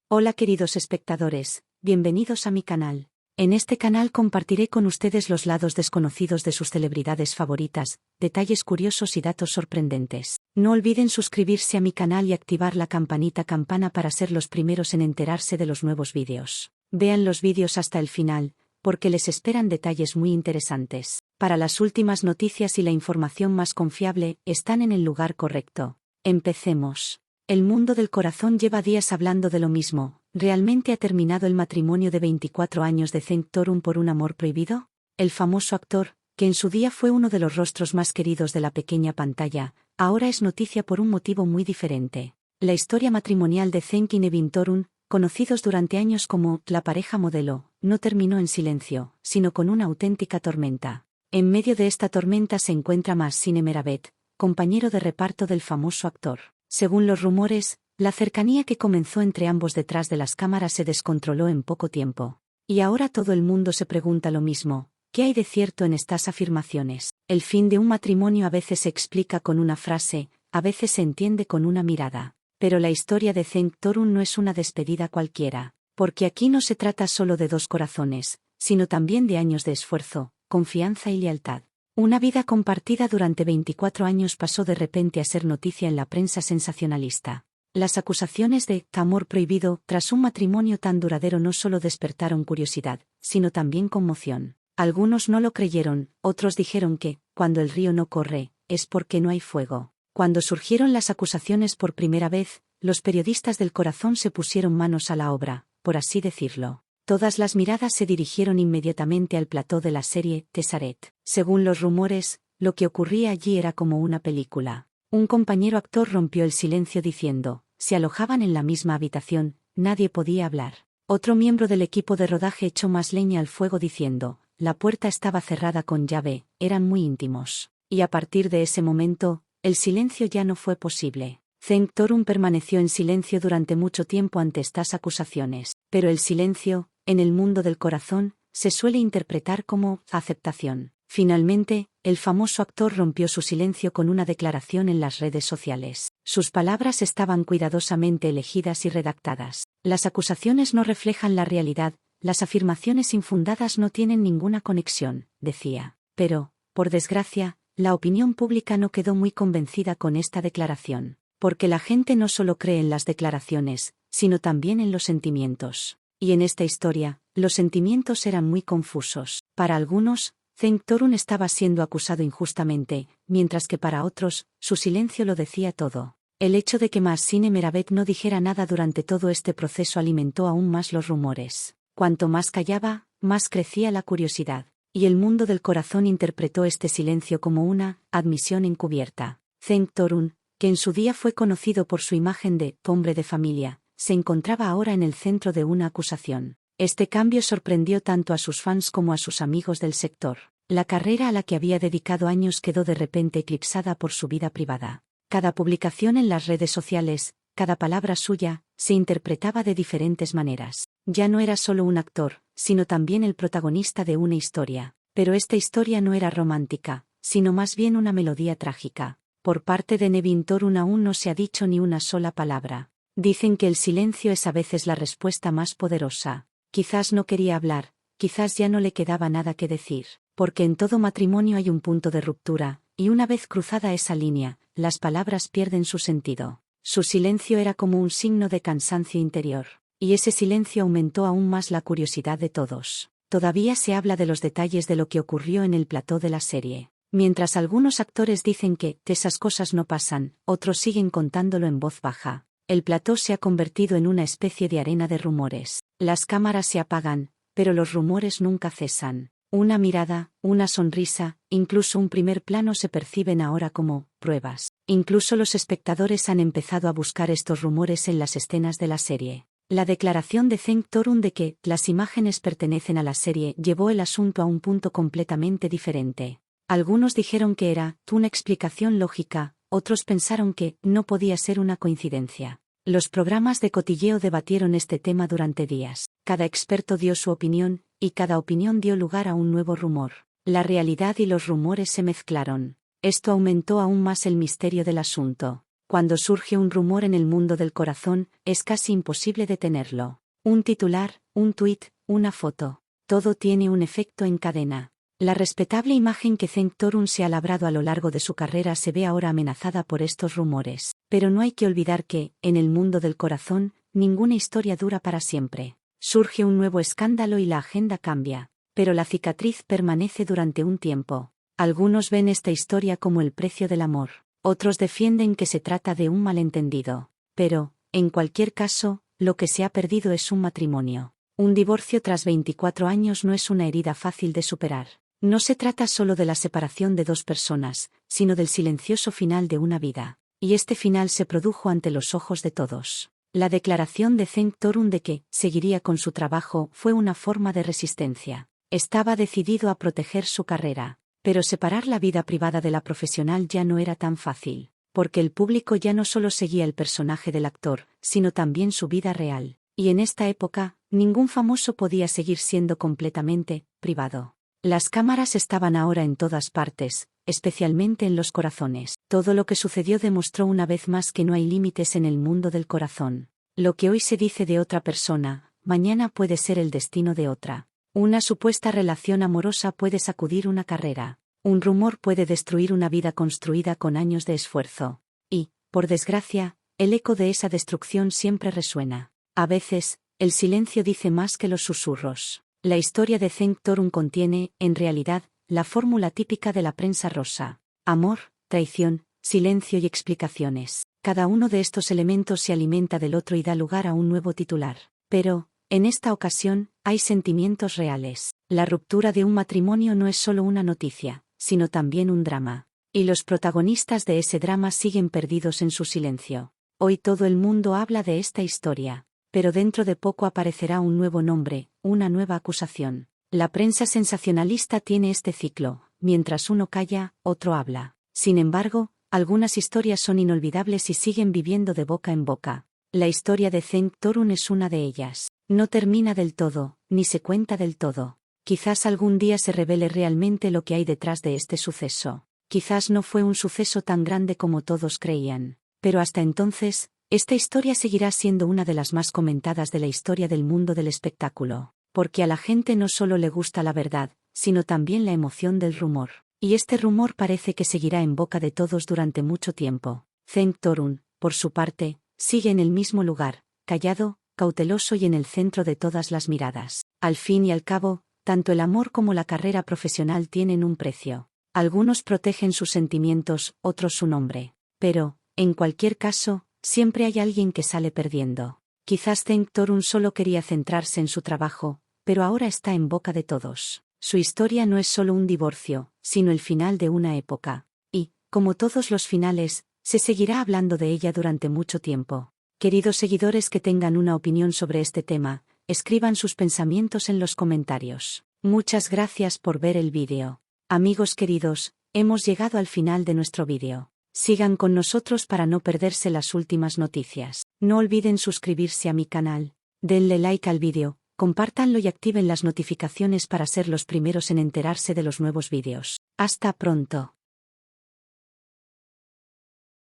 Hola queridos espectadores, bienvenidos a mi canal. En este canal compartiré con ustedes los lados desconocidos de sus celebridades favoritas, detalles curiosos y datos sorprendentes. No olviden suscribirse a mi canal y activar la campana para ser los primeros en enterarse de los nuevos vídeos. Vean los vídeos hasta el final, porque les esperan detalles muy interesantes. Para las últimas noticias y la información más confiable, están en el lugar correcto. Empecemos. El mundo del corazón lleva días hablando de lo mismo. ¿Realmente ha terminado el matrimonio de 24 años de Cenk Torun por un amor prohibido? El famoso actor, que en su día fue uno de los rostros más queridos de la pequeña pantalla, ahora es noticia por un motivo muy diferente. La historia matrimonial de Cenk y Nevin Torun, conocidos durante años como la pareja modelo, no terminó en silencio, sino con una auténtica tormenta. En medio de esta tormenta se encuentra Mahsine Meravet, compañero de reparto del famoso actor. Según los rumores, la cercanía que comenzó entre ambos detrás de las cámaras se descontroló en poco tiempo. Y ahora todo el mundo se pregunta lo mismo: ¿qué hay de cierto en estas afirmaciones? El fin de un matrimonio a veces se explica con una frase, a veces se entiende con una mirada. Pero la historia de Cenk Torun no es una despedida cualquiera, porque aquí no se trata solo de dos corazones, sino también de años de esfuerzo, confianza y lealtad. Una vida compartida durante 24 años pasó de repente a ser noticia en la prensa sensacionalista. Las acusaciones de amor prohibido tras un matrimonio tan duradero no solo despertaron curiosidad, sino también conmoción. Algunos no lo creyeron, otros dijeron que, cuando el río no corre, es porque no hay fuego. Cuando surgieron las acusaciones por primera vez, los periodistas del corazón se pusieron manos a la obra, por así decirlo. Todas las miradas se dirigieron inmediatamente al plató de la serie Tesaret. Según los rumores, lo que ocurría allí era como una película. Un compañero actor rompió el silencio diciendo: se alojaban en la misma habitación, nadie podía hablar. Otro miembro del equipo de rodaje echó más leña al fuego diciendo: la puerta estaba cerrada con llave, eran muy íntimos. Y a partir de ese momento, el silencio ya no fue posible. Cenk Torun permaneció en silencio durante mucho tiempo ante estas acusaciones, pero el silencio, en el mundo del corazón, se suele interpretar como aceptación. Finalmente, el famoso actor rompió su silencio con una declaración en las redes sociales. Sus palabras estaban cuidadosamente elegidas y redactadas. Las acusaciones no reflejan la realidad, las afirmaciones infundadas no tienen ninguna conexión, decía. Pero, por desgracia, la opinión pública no quedó muy convencida con esta declaración. Porque la gente no solo cree en las declaraciones, sino también en los sentimientos. Y en esta historia, los sentimientos eran muy confusos. Para algunos, Cenk Torun estaba siendo acusado injustamente, mientras que para otros, su silencio lo decía todo. El hecho de que Mahsine Meravet no dijera nada durante todo este proceso alimentó aún más los rumores. Cuanto más callaba, más crecía la curiosidad. Y el mundo del corazón interpretó este silencio como una admisión encubierta. Cenk Torun, que en su día fue conocido por su imagen de hombre de familia, se encontraba ahora en el centro de una acusación. Este cambio sorprendió tanto a sus fans como a sus amigos del sector. La carrera a la que había dedicado años quedó de repente eclipsada por su vida privada. Cada publicación en las redes sociales, cada palabra suya, se interpretaba de diferentes maneras. Ya no era solo un actor, sino también el protagonista de una historia. Pero esta historia no era romántica, sino más bien una melodía trágica. Por parte de Nevin Torun aún no se ha dicho ni una sola palabra. Dicen que el silencio es a veces la respuesta más poderosa. Quizás no quería hablar, quizás ya no le quedaba nada que decir, porque en todo matrimonio hay un punto de ruptura, y una vez cruzada esa línea, las palabras pierden su sentido. Su silencio era como un signo de cansancio interior, y ese silencio aumentó aún más la curiosidad de todos. Todavía se habla de los detalles de lo que ocurrió en el plató de la serie. Mientras algunos actores dicen que esas cosas no pasan, otros siguen contándolo en voz baja. El plató se ha convertido en una especie de arena de rumores. Las cámaras se apagan, pero los rumores nunca cesan. Una mirada, una sonrisa, incluso un primer plano se perciben ahora como pruebas. Incluso los espectadores han empezado a buscar estos rumores en las escenas de la serie. La declaración de Cenk Torun de que las imágenes pertenecen a la serie llevó el asunto a un punto completamente diferente. Algunos dijeron que era una explicación lógica, otros pensaron que no podía ser una coincidencia. Los programas de cotilleo debatieron este tema durante días. Cada experto dio su opinión, y cada opinión dio lugar a un nuevo rumor. La realidad y los rumores se mezclaron. Esto aumentó aún más el misterio del asunto. Cuando surge un rumor en el mundo del corazón, es casi imposible detenerlo. Un titular, un tuit, una foto. Todo tiene un efecto en cadena. La respetable imagen que Cenk Torun se ha labrado a lo largo de su carrera se ve ahora amenazada por estos rumores. Pero no hay que olvidar que, en el mundo del corazón, ninguna historia dura para siempre. Surge un nuevo escándalo y la agenda cambia. Pero la cicatriz permanece durante un tiempo. Algunos ven esta historia como el precio del amor. Otros defienden que se trata de un malentendido. Pero, en cualquier caso, lo que se ha perdido es un matrimonio. Un divorcio tras 24 años no es una herida fácil de superar. No se trata solo de la separación de dos personas, sino del silencioso final de una vida. Y este final se produjo ante los ojos de todos. La declaración de Cenk Torun de que seguiría con su trabajo fue una forma de resistencia. Estaba decidido a proteger su carrera. Pero separar la vida privada de la profesional ya no era tan fácil, porque el público ya no solo seguía el personaje del actor, sino también su vida real. Y en esta época, ningún famoso podía seguir siendo completamente privado. Las cámaras estaban ahora en todas partes, especialmente en los corazones. Todo lo que sucedió demostró una vez más que no hay límites en el mundo del corazón. Lo que hoy se dice de otra persona, mañana puede ser el destino de otra. Una supuesta relación amorosa puede sacudir una carrera. Un rumor puede destruir una vida construida con años de esfuerzo. Y, por desgracia, el eco de esa destrucción siempre resuena. A veces, el silencio dice más que los susurros. La historia de Cenk Torun contiene, en realidad, la fórmula típica de la prensa rosa. Amor, traición, silencio y explicaciones. Cada uno de estos elementos se alimenta del otro y da lugar a un nuevo titular. Pero, en esta ocasión, hay sentimientos reales. La ruptura de un matrimonio no es solo una noticia, sino también un drama. Y los protagonistas de ese drama siguen perdidos en su silencio. Hoy todo el mundo habla de esta historia. Pero dentro de poco aparecerá un nuevo nombre, una nueva acusación. La prensa sensacionalista tiene este ciclo: mientras uno calla, otro habla. Sin embargo, algunas historias son inolvidables y siguen viviendo de boca en boca. La historia de Cenk Torun es una de ellas. No termina del todo, ni se cuenta del todo. Quizás algún día se revele realmente lo que hay detrás de este suceso. Quizás no fue un suceso tan grande como todos creían. Pero hasta entonces, esta historia seguirá siendo una de las más comentadas de la historia del mundo del espectáculo, porque a la gente no solo le gusta la verdad, sino también la emoción del rumor. Y este rumor parece que seguirá en boca de todos durante mucho tiempo. Cenk Torun, por su parte, sigue en el mismo lugar, callado, cauteloso y en el centro de todas las miradas. Al fin y al cabo, tanto el amor como la carrera profesional tienen un precio. Algunos protegen sus sentimientos, otros su nombre. Pero, en cualquier caso, siempre hay alguien que sale perdiendo. Quizás Cenk Torun solo quería centrarse en su trabajo, pero ahora está en boca de todos. Su historia no es solo un divorcio, sino el final de una época. Y, como todos los finales, se seguirá hablando de ella durante mucho tiempo. Queridos seguidores que tengan una opinión sobre este tema, escriban sus pensamientos en los comentarios. Muchas gracias por ver el vídeo. Amigos queridos, hemos llegado al final de nuestro vídeo. Sigan con nosotros para no perderse las últimas noticias. No olviden suscribirse a mi canal. Denle like al vídeo, compártanlo y activen las notificaciones para ser los primeros en enterarse de los nuevos vídeos. Hasta pronto.